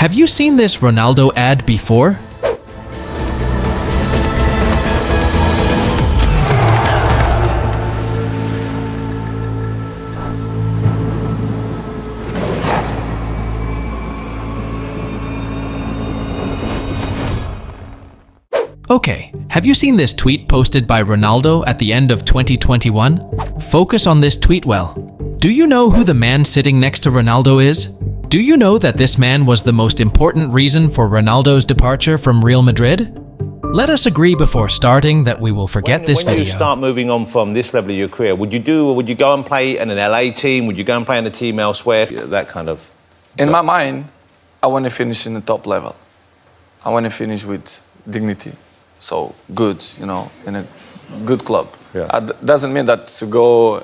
Have you seen this Ronaldo ad before? Okay, have you seen this tweet posted by Ronaldo at the end of 2021? Focus on this tweet well. Do you know who the man sitting next to Ronaldo is? Do you know that this man was the most important reason for Ronaldo's departure from Real Madrid? Let us agree before starting that we will forget this video. When you start moving on from this level of your career, would you go and play in an LA team? Would you go and play in a team elsewhere? That kind of... In my mind, I want to finish in the top level. I want to finish with dignity. So good, you know, in a good club. Yeah. Doesn't mean that to go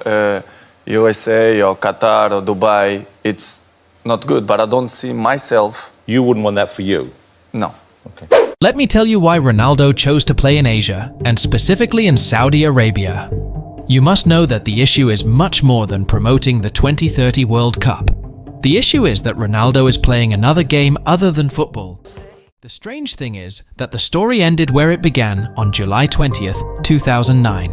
USA or Qatar or Dubai, it's not good, but I don't see myself. You wouldn't want that for you? No. Okay. Let me tell you why Ronaldo chose to play in Asia, and specifically in Saudi Arabia. You must know that the issue is much more than promoting the 2030 World Cup. The issue is that Ronaldo is playing another game other than football. The strange thing is that the story ended where it began on July 20th, 2009.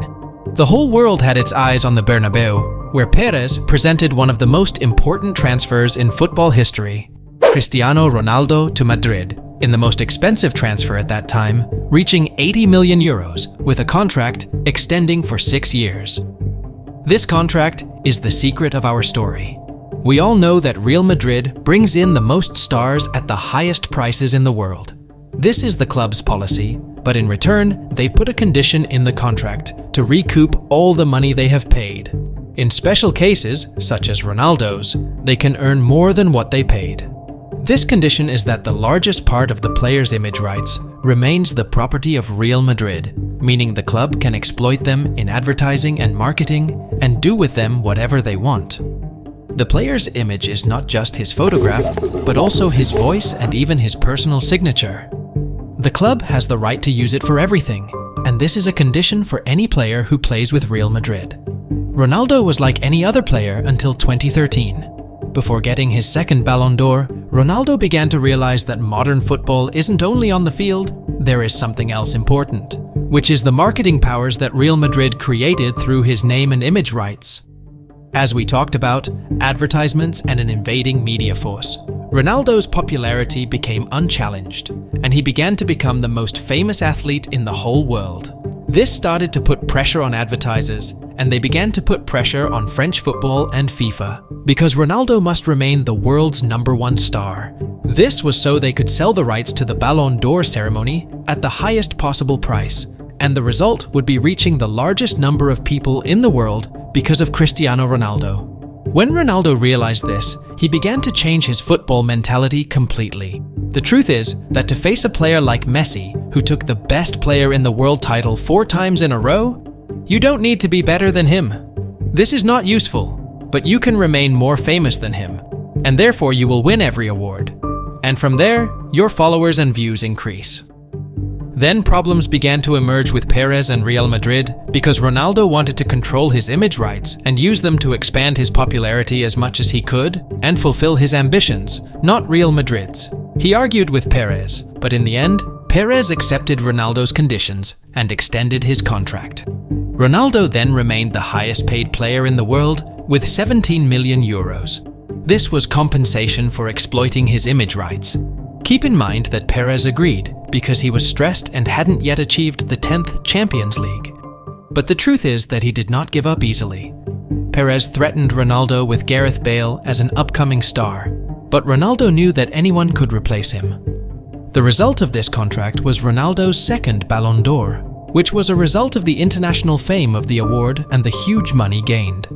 The whole world had its eyes on the Bernabeu, where Pérez presented one of the most important transfers in football history, Cristiano Ronaldo to Madrid, in the most expensive transfer at that time, reaching 80 million euros, with a contract extending for 6 years. This contract is the secret of our story. We all know that Real Madrid brings in the most stars at the highest prices in the world. This is the club's policy, but in return, they put a condition in the contract to recoup all the money they have paid. In special cases, such as Ronaldo's, they can earn more than what they paid. This condition is that the largest part of the player's image rights remains the property of Real Madrid, meaning the club can exploit them in advertising and marketing and do with them whatever they want. The player's image is not just his photograph, but also his voice and even his personal signature. The club has the right to use it for everything, and this is a condition for any player who plays with Real Madrid. Ronaldo was like any other player until 2013. Before getting his second Ballon d'Or, Ronaldo began to realize that modern football isn't only on the field, there is something else important, which is the marketing powers that Real Madrid created through his name and image rights. As we talked about, advertisements and an invading media force. Ronaldo's popularity became unchallenged, and he began to become the most famous athlete in the whole world. This started to put pressure on advertisers, and they began to put pressure on French football and FIFA, because Ronaldo must remain the world's #1 star. This was so they could sell the rights to the Ballon d'Or ceremony at the highest possible price, and the result would be reaching the largest number of people in the world because of Cristiano Ronaldo. When Ronaldo realized this, he began to change his football mentality completely. The truth is that to face a player like Messi, who took the best player in the world title 4 times in a row, you don't need to be better than him. This is not useful, but you can remain more famous than him, and therefore you will win every award. And from there, your followers and views increase. Then problems began to emerge with Pérez and Real Madrid because Ronaldo wanted to control his image rights and use them to expand his popularity as much as he could and fulfill his ambitions, not Real Madrid's. He argued with Pérez, but in the end, Pérez accepted Ronaldo's conditions and extended his contract. Ronaldo then remained the highest paid player in the world with 17 million euros. This was compensation for exploiting his image rights. Keep in mind that Pérez agreed because he was stressed and hadn't yet achieved the 10th Champions League. But the truth is that he did not give up easily. Pérez threatened Ronaldo with Gareth Bale as an upcoming star, but Ronaldo knew that anyone could replace him. The result of this contract was Ronaldo's second Ballon d'Or, which was a result of the international fame of the award and the huge money gained.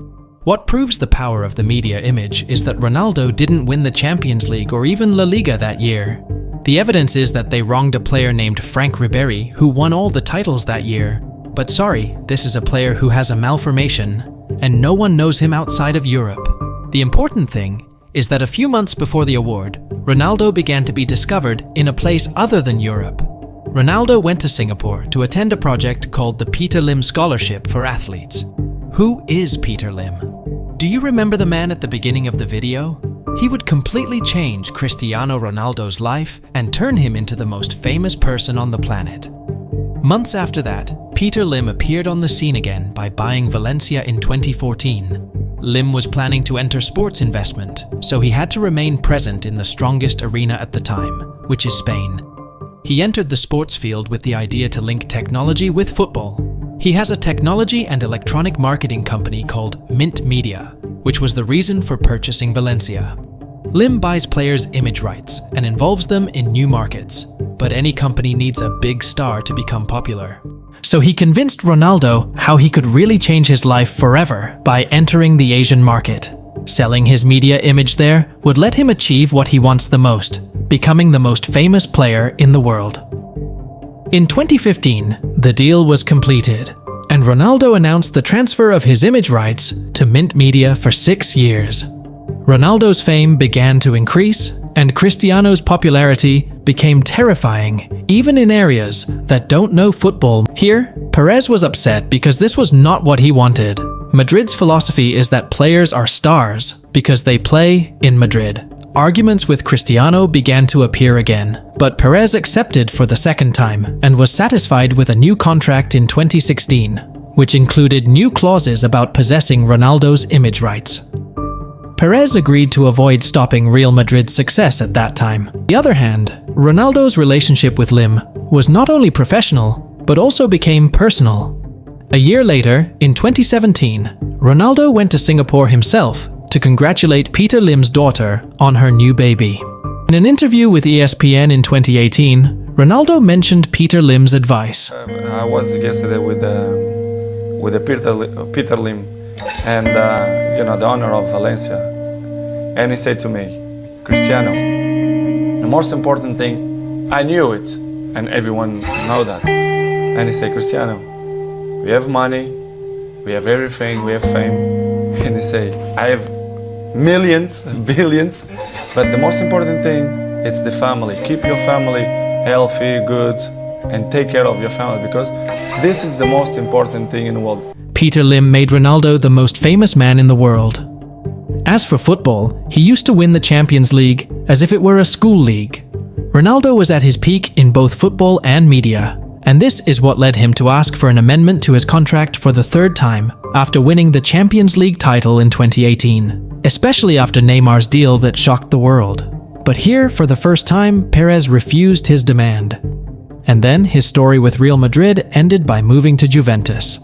What proves the power of the media image is that Ronaldo didn't win the Champions League or even La Liga that year. The evidence is that they wronged a player named Franck Ribéry who won all the titles that year. But sorry, this is a player who has a malformation, and no one knows him outside of Europe. The important thing is that a few months before the award, Ronaldo began to be discovered in a place other than Europe. Ronaldo went to Singapore to attend a project called the Peter Lim Scholarship for Athletes. Who is Peter Lim? Do you remember the man at the beginning of the video? He would completely change Cristiano Ronaldo's life and turn him into the most famous person on the planet. Months after that, Peter Lim appeared on the scene again by buying Valencia in 2014. Lim was planning to enter sports investment, so he had to remain present in the strongest arena at the time, which is Spain. He entered the sports field with the idea to link technology with football. He has a technology and electronic marketing company called Mint Media, which was the reason for purchasing Valencia. Lim buys players' image rights and involves them in new markets, but any company needs a big star to become popular. So he convinced Ronaldo how he could really change his life forever by entering the Asian market. Selling his media image there would let him achieve what he wants the most, becoming the most famous player in the world. In 2015, the deal was completed, and Ronaldo announced the transfer of his image rights to Mint Media for 6 years. Ronaldo's fame began to increase, and Cristiano's popularity became terrifying, even in areas that don't know football. Here, Pérez was upset because this was not what he wanted. Madrid's philosophy is that players are stars because they play in Madrid. Arguments with Cristiano began to appear again, but Pérez accepted for the second time and was satisfied with a new contract in 2016, which included new clauses about possessing Ronaldo's image rights. Pérez agreed to avoid stopping Real Madrid's success at that time. On the other hand, Ronaldo's relationship with Lim was not only professional, but also became personal. A year later, in 2017, Ronaldo went to Singapore himself to congratulate Peter Lim's daughter on her new baby. In an interview with ESPN in 2018, Ronaldo mentioned Peter Lim's advice. I was yesterday with Peter Lim, and the owner of Valencia, and he said to me, Cristiano, the most important thing, I knew it, and everyone know that, and he said, Cristiano, we have money, we have everything, we have fame, and he said, I have millions, billions, but the most important thing is the family. Keep your family healthy, good, and take care of your family, because this is the most important thing in the world. Peter Lim made Ronaldo the most famous man in the world. As for football, he used to win the Champions League as if it were a school league. Ronaldo was at his peak in both football and media, and this is what led him to ask for an amendment to his contract for the third time after winning the Champions League title in 2018, especially after Neymar's deal that shocked the world. But here, for the first time, Pérez refused his demand. And then his story with Real Madrid ended by moving to Juventus.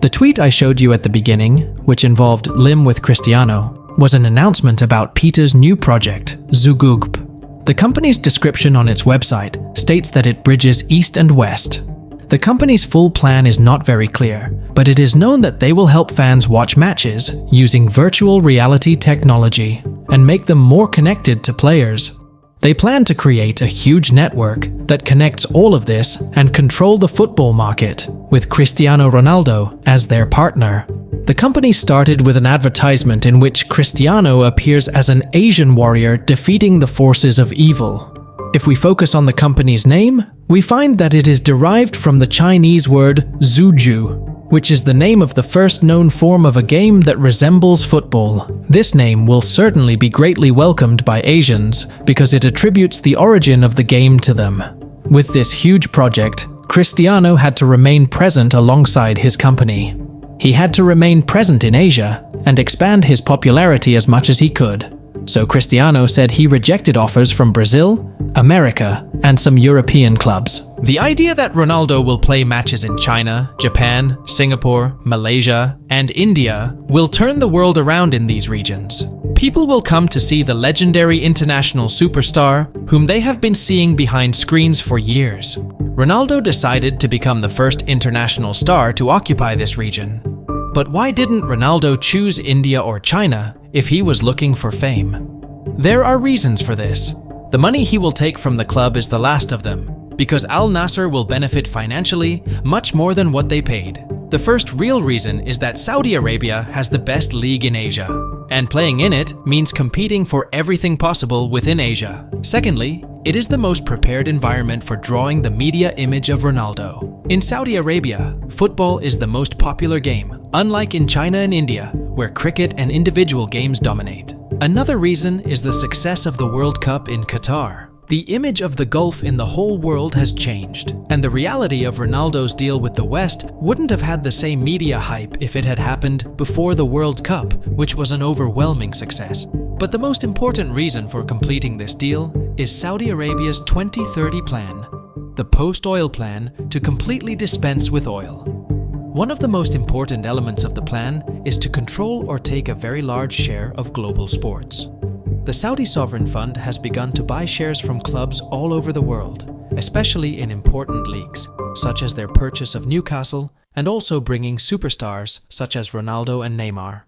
The tweet I showed you at the beginning, which involved Lim with Cristiano, was an announcement about Peter's new project, Zugugb. The company's description on its website states that it bridges East and West. The company's full plan is not very clear, but it is known that they will help fans watch matches using virtual reality technology and make them more connected to players. They plan to create a huge network that connects all of this and control the football market, with Cristiano Ronaldo as their partner. The company started with an advertisement in which Cristiano appears as an Asian warrior defeating the forces of evil. If we focus on the company's name, we find that it is derived from the Chinese word Zuju, which is the name of the first known form of a game that resembles football. This name will certainly be greatly welcomed by Asians because it attributes the origin of the game to them. With this huge project, Cristiano had to remain present alongside his company. He had to remain present in Asia and expand his popularity as much as he could. So Cristiano said he rejected offers from Brazil, America, and some European clubs. The idea that Ronaldo will play matches in China, Japan, Singapore, Malaysia, and India will turn the world around in these regions. People will come to see the legendary international superstar whom they have been seeing behind screens for years. Ronaldo decided to become the first international star to occupy this region. But why didn't Ronaldo choose India or China if he was looking for fame? There are reasons for this. The money he will take from the club is the last of them, because Al Nassr will benefit financially much more than what they paid. The first real reason is that Saudi Arabia has the best league in Asia, and playing in it means competing for everything possible within Asia. Secondly, it is the most prepared environment for drawing the media image of Ronaldo. In Saudi Arabia, football is the most popular game, unlike in China and India, where cricket and individual games dominate. Another reason is the success of the World Cup in Qatar. The image of the Gulf in the whole world has changed, and the reality of Ronaldo's deal with the West wouldn't have had the same media hype if it had happened before the World Cup, which was an overwhelming success. But the most important reason for completing this deal is Saudi Arabia's 2030 plan, the post-oil plan to completely dispense with oil. One of the most important elements of the plan is to control or take a very large share of global sports. The Saudi Sovereign Fund has begun to buy shares from clubs all over the world, especially in important leagues, such as their purchase of Newcastle, and also bringing superstars such as Ronaldo and Neymar.